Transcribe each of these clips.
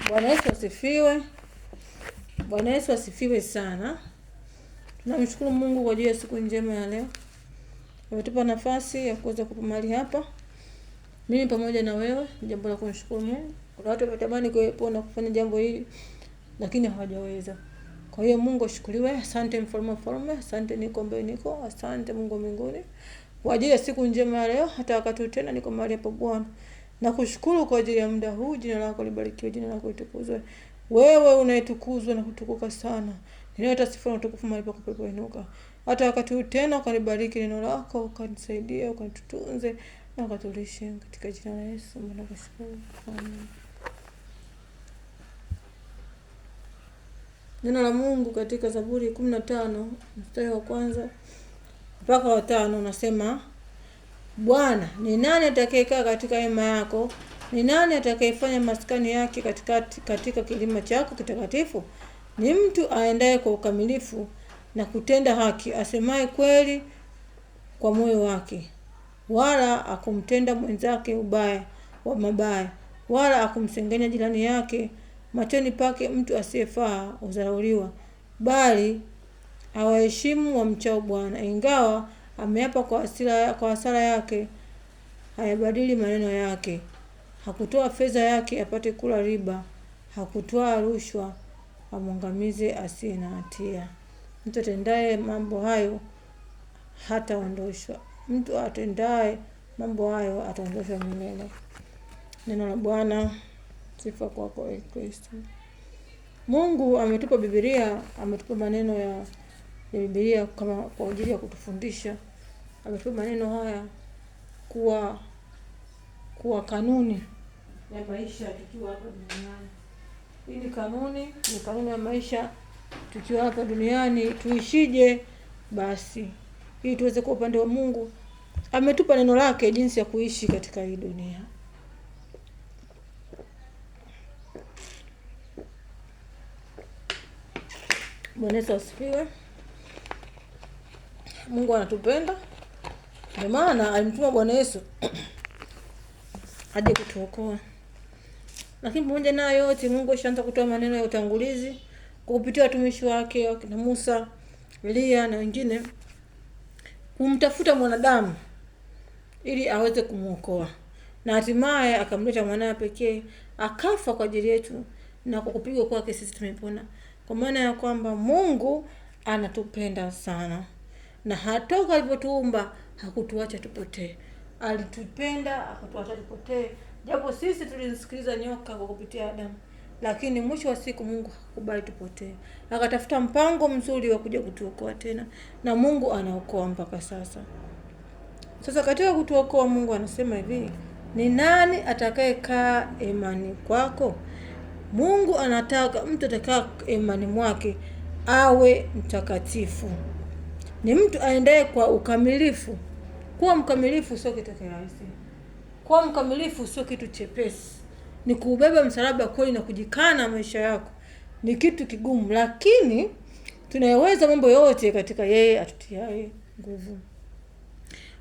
Bwana Yesu asifiwe. Bwana Yesu asifiwe sana. Tunamshukuru Mungu kwa ajili ya siku njema ya leo. Ametupa nafasi ya kuweza kuwa mahali hapa. Mimi pamoja na wewe, jambo la kumshukuru Mungu. Kuna watu wametamani kuwepo na kufanya jambo hili lakini hawajaweza. Kwa hiyo Mungu ashukuriwe. Asante mfalme wa falme, asante niko ambaye niko, asante Mungu wa mbinguni. Kwa ajili ya siku njema ya leo, hata wakati tena niko mahali hapa Bwana. Nakushukuru kwa ajili ya muda huu, jina lako libarikiwe, jina lako litukuzwe. Wewe unayetukuzwa na kutukuka sana. Ninaleta sifa na utukufu mahali pako palipoinuka. Hata wakati huu tena ukanibariki neno lako, ukanisaidie, ukanitutunze na ukatulishe katika jina la Yesu. Nakushukuru. Amen. Neno la Mungu katika Zaburi 15 mstari wa kwanza mpaka wa 5 unasema, Bwana, ni nani atakayekaa katika hema yako? Ni nani atakayefanya maskani yake katika kilima chako kitakatifu? Ni mtu aendaye kwa ukamilifu na kutenda haki, asemaye kweli kwa moyo wake, wala akumtenda mwenzake ubaya wa mabaya, wala akumsengenya jirani yake. Machoni pake mtu asiyefaa hudharauliwa, bali awaheshimu wamchao Bwana. Ingawa ameapa kwa hasara yake, hayabadili maneno yake. Hakutoa fedha yake apate kula riba, hakutoa rushwa amwangamize asiye na hatia. Mtu atendaye mambo hayo hataondoshwa. Mtu atendaye mambo hayo ataondoshwa milele. Neno la Bwana. Sifa kwako ee Kristo. Mungu ametupa Biblia, ametupa maneno ya Biblia kama kwa ajili ya kutufundisha. Ametupa maneno haya kuwa kanuni ya maisha tukiwa hapa duniani. Hii ni kanuni ya maisha tukiwa hapa duniani, tuishije basi ili tuweze kuwa upande wa Mungu. Ametupa neno lake jinsi ya kuishi katika hii dunia. Bwana Yesu asifiwe. Mungu anatupenda. Ndio maana alimtuma Bwana Yesu aje kutuokoa. Lakini pamoja na yote Mungu ashaanza kutoa maneno ya utangulizi kupitia watumishi wake wakina Musa, Elia na wengine, kumtafuta mwanadamu ili aweze kumuokoa. Na hatimaye akamleta mwanae pekee akafa kwa ajili yetu, na kwa kupigwa kwake sisi tumepona. Kwa maana ya kwamba Mungu anatupenda sana. Na hatoka alipotuumba hakutuacha tupotee. Alitupenda akatuacha tupotee. Japo sisi tulimsikiliza nyoka kwa kupitia Adamu, lakini mwisho wa siku Mungu hakubali tupotee. Akatafuta mpango mzuri wa kuja kutuokoa tena, na Mungu anaokoa mpaka sasa. Sasa katika kutuokoa Mungu anasema hivi, ni nani atakayekaa imani kwako? Mungu anataka mtu atakaye imani mwake awe mtakatifu. Ni mtu aendaye kwa ukamilifu. Kuwa mkamilifu sio kitu rahisi. Kuwa mkamilifu sio kitu chepesi. Ni kubeba msalaba kweli na kujikana maisha yako. Ni kitu kigumu, lakini tunayeweza mambo yote katika yeye atutiaye nguvu.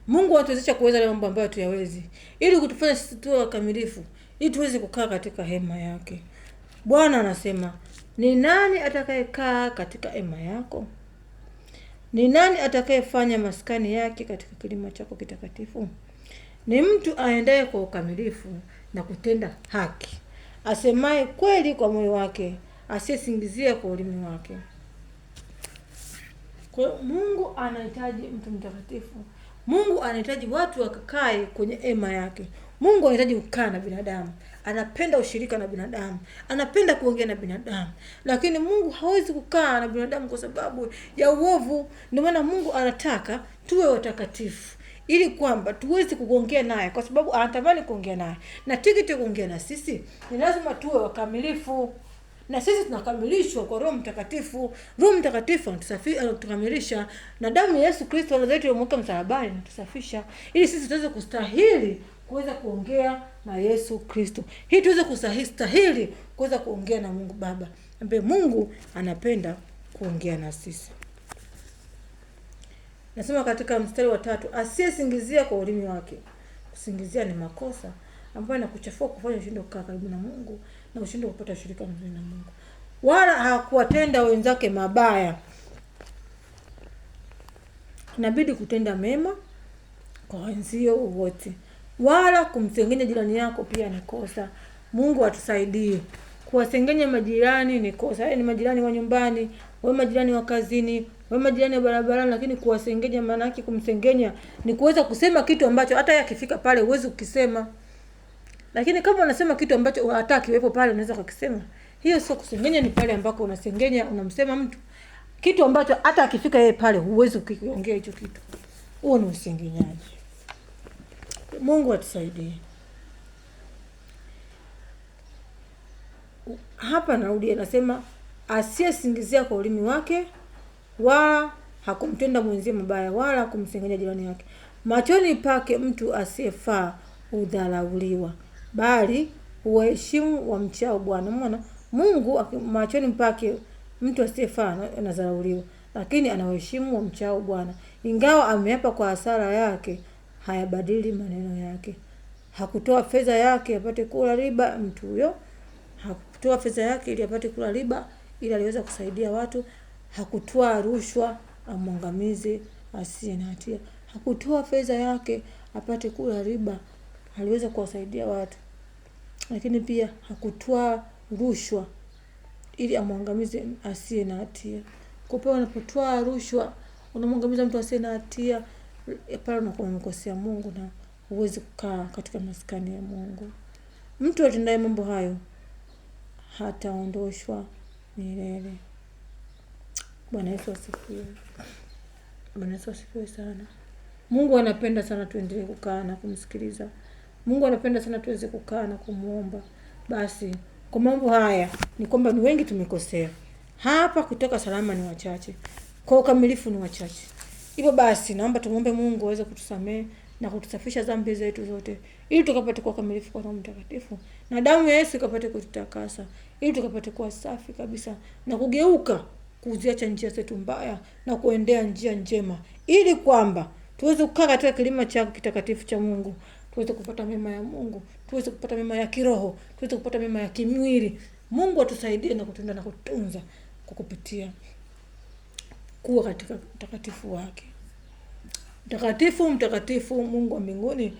Mungu atuwezesha kuweza yale mambo ambayo tuyawezi, ili kutufanya sisi tuwe wakamilifu, ili tuweze kukaa katika hema yake. Bwana anasema, ni nani atakayekaa katika hema yako? Ni nani atakayefanya maskani yake katika kilima chako kitakatifu? Ni mtu aendaye kwa ukamilifu na kutenda haki, asemaye kweli kwa moyo wake, asiyesingizia kwa ulimi wake. Kwa Mungu anahitaji mtu mtakatifu. Mungu anahitaji watu wakakae kwenye hema yake. Mungu anahitaji kukaa na binadamu. Anapenda ushirika na binadamu. Anapenda kuongea na binadamu. Lakini Mungu hawezi kukaa na binadamu kwa sababu ya uovu. Ndio maana Mungu anataka tuwe watakatifu, ili kwamba tuweze kuongea naye, kwa sababu anatamani kuongea naye. Na tikiti kuongea na sisi ni lazima tuwe wakamilifu. Na sisi tunakamilishwa kwa Roho Mtakatifu. Roho Mtakatifu anatukamilisha, na damu ya Yesu Kristo aliyomwagwa msalabani inatusafisha, ili sisi tuweze kustahili kuweza kuongea na Yesu Kristo. Hii tuweze kustahili kuweza kuongea na Mungu Baba, ambaye Mungu anapenda kuongea na sisi. Nasema katika mstari wa 3, asiyesingizia kwa ulimi wake. Kusingizia ni makosa. ambayo inakuchafua kufanya ushindwe kukaa karibu na Mungu na ushindwe kupata ushirika mzuri na Mungu. Wala hakuwatenda wenzake mabaya. Inabidi kutenda mema kwa wenzio wote. Wala kumsengenya jirani yako pia ni kosa. Mungu atusaidie. Kuwasengenya majirani ni kosa. Yaani majirani wa nyumbani, wewe majirani wa kazini, wewe majirani wa barabarani, lakini kuwasengenya maana yake kumsengenya ni kuweza kusema kitu ambacho hata yeye akifika pale huwezi ukisema. Lakini kama unasema kitu ambacho hata kiwepo pale unaweza kukisema. Hiyo sio kusengenya, ni pale ambako unasengenya, unamsema mtu kitu ambacho hata akifika yeye pale huwezi ukiongea hicho kitu. Huo ni usengenyaji. Mungu atusaidie. Hapa narudi anasema asiyesingizia kwa ulimi wake, wala hakumtenda mwenzie mabaya, wala kumsengenya jirani yake. Machoni pake mtu asiyefaa udharauliwa, bali huheshimu wamchao Bwana. Umeona? Mungu machoni pake mtu asiyefaa anadharauliwa, lakini anaheshimu wamchao Bwana. Ingawa ameapa kwa hasara yake, hayabadili maneno yake. Hakutoa fedha yake apate kula riba. Mtu huyo hakutoa fedha yake ili apate kula riba, ili aliweza kusaidia watu. Hakutoa rushwa amwangamize asiye na hatia. Hakutoa fedha yake apate kula riba, aliweza kuwasaidia watu. Lakini pia hakutoa rushwa ili amwangamize asiye na hatia. Kwa hiyo unapotoa rushwa unamwangamiza mtu asiye na hatia, pale unakuwa umekosea Mungu na huwezi kukaa katika maskani ya Mungu. Mtu atendaye mambo hayo hataondoshwa milele. Bwana Yesu asifiwe. Bwana Yesu asifiwe sana. Mungu anapenda sana tuendelee kukaa na kumsikiliza. Mungu anapenda sana tuweze kukaa na kumuomba. Basi kwa mambo haya ni kwamba ni wengi tumekosea. Hapa kutoka salama ni wachache. Kwa ukamilifu ni wachache. Hivyo basi naomba tumuombe Mungu aweze kutusamehe na kutusafisha dhambi zetu zote, ili tukapate kuwa kamilifu kwa Roho Mtakatifu, na damu ya Yesu ikapate kututakasa, ili tukapate kuwa safi kabisa na kugeuka kuziacha njia zetu mbaya na kuendea njia njema, ili kwamba tuweze kukaa katika kilima chako kitakatifu cha Mungu, tuweze kupata mema ya Mungu, tuweze kupata mema ya kiroho, tuweze kupata mema ya kimwili. Mungu atusaidie na kutunda na kutunza kwa kupitia kuwa katika utakatifu wake. Mtakatifu, mtakatifu Mungu wa mbinguni.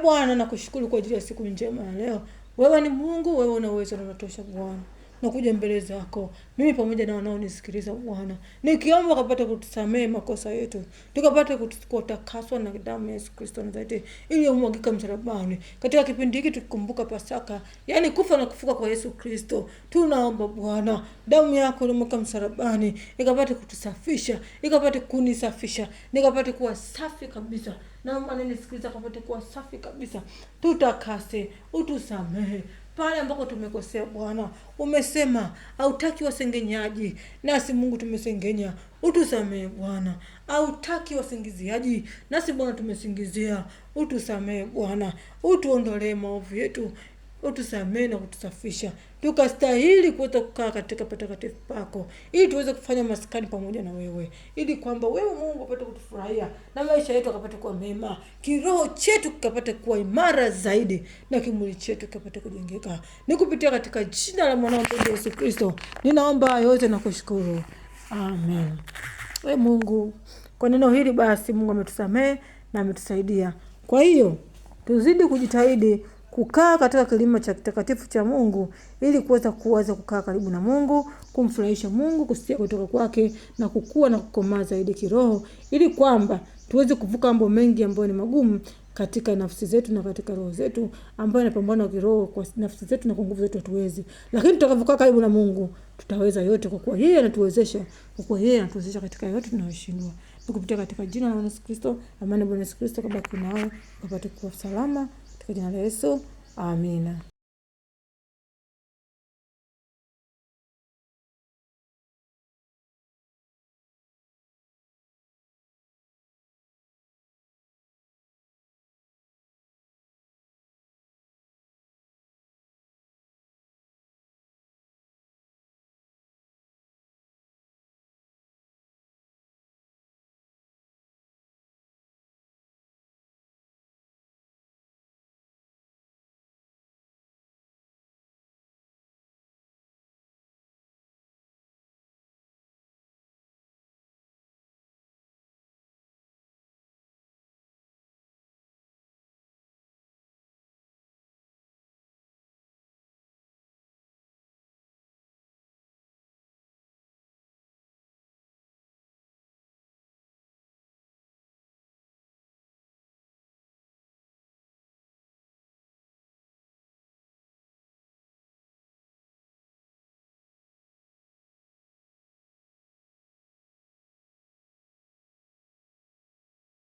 Bwana nakushukuru kwa ajili ya siku njema ya leo. Wewe ni Mungu, wewe una uwezo na unatosha Bwana. Nakuja mbele zako mimi pamoja na wanaonisikiliza Bwana, nikiomba ukapate kutusamehe makosa yetu, tukapate kutakaswa na damu ya Yesu Kristo Nazareti iliyomwagika msalabani. Katika kipindi hiki tukikumbuka Pasaka, yani kufa na kufuka kwa Yesu Kristo, tunaomba Bwana damu yako iliyomwagika msalabani ikapate kutusafisha, ikapate kunisafisha, nikapate kuwa safi kabisa. Naomba nisikiliza kapate kuwa safi kabisa. Tutakase, utusamehe pale ambako tumekosea Bwana. Umesema hautaki wasengenyaji, nasi Mungu tumesengenya. Utusamehe Bwana. Hautaki wasingiziaji, nasi Bwana tumesingizia. Utusamehe Bwana. Utuondolee maovu yetu. Utusamehe na kutusafisha, tukastahili kuweza kukaa katika patakatifu pako, ili tuweze kufanya maskani pamoja na wewe, ili kwamba wewe Mungu upate kutufurahia na maisha yetu yakapate kuwa mema, kiroho chetu kikapate kuwa imara zaidi, na kimwili chetu kikapate kujengeka. Nikupitia katika jina la mwanao Yesu Kristo ninaomba yote na kushukuru. Amen. Wewe Mungu, kwa neno hili basi Mungu ametusamehe na ametusaidia. Kwa hiyo tuzidi kujitahidi kukaa katika kilima cha kitakatifu cha Mungu, ili kuweza kukaa karibu na Mungu, kumfurahisha Mungu, kusikia kutoka kwake, na kukua na kukomaa zaidi kiroho, ili kwamba tuweze kuvuka mambo mengi ambayo ni magumu katika nafsi zetu na katika roho zetu, ambayo inapambana kiroho kwa nafsi zetu na kwa nguvu zetu hatuwezi. Lakini tutakapokaa karibu na Mungu tutaweza yote, kwa kuwa yeye anatuwezesha, kwa kuwa yeye anatuwezesha katika yote tunayoshindwa. Tukupitia katika jina la Yesu Kristo, amani ya Bwana Yesu Kristo kabaki nao, kapate kuwa salama katika jina la Yesu. Amina.